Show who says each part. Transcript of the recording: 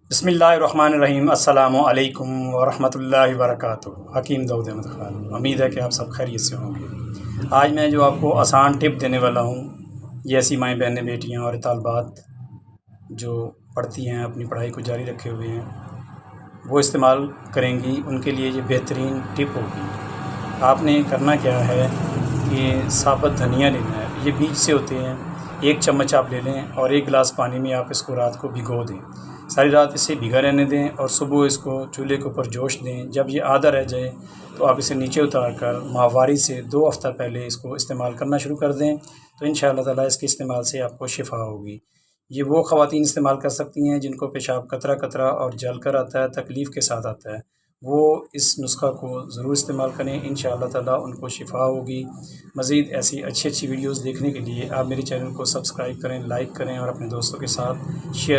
Speaker 1: बिस्मिल्लाहिर्रहमानिर्रहीम। अस्सलामु अलैकुम वरहमतुल्लाहि वबरकातुहू। हकीम दाऊद अहमद खान। उम्मीद है कि आप सब खैरियत से होंगे। आज मैं जो आपको आसान टिप देने वाला हूँ, ये ऐसी माएँ बहनें बेटियाँ और तालबात जो पढ़ती हैं, अपनी पढ़ाई को जारी रखे हुए हैं, वो इस्तेमाल करेंगी, उनके लिए ये बेहतरीन टिप होगी। आपने करना क्या है कि साबुत धनिया लेना है, ये बीज से होते हैं। 1 चम्मच आप ले लें और 1 गिलास पानी में आप इसको रात को भिगो दें। सारी रात इसे भिगा रहने दें और सुबह इसको चूल्हे के ऊपर जोश दें। जब ये आधा रह जाए तो आप इसे नीचे उतार कर माहवारी से 2 हफ़्ता पहले इसको इस्तेमाल करना शुरू कर दें, तो इंशाअल्लाह ताला इसके इस्तेमाल से आपको शिफ़ा होगी। ये वो ख़वातीन इस्तेमाल कर सकती हैं जिनको पेशाब कतरा कतरा और जल कर आता है, तकलीफ़ के साथ आता है। वो इस नुस्ख़ा को ज़रूर इस्तेमाल करें, इंशाअल्लाह ताला उनको शिफ़ा होगी। मज़ीद ऐसी अच्छी वीडियोज़ देखने के लिए आप मेरे चैनल को सब्सक्राइब करें, लाइक करें और अपने दोस्तों के साथ शेयर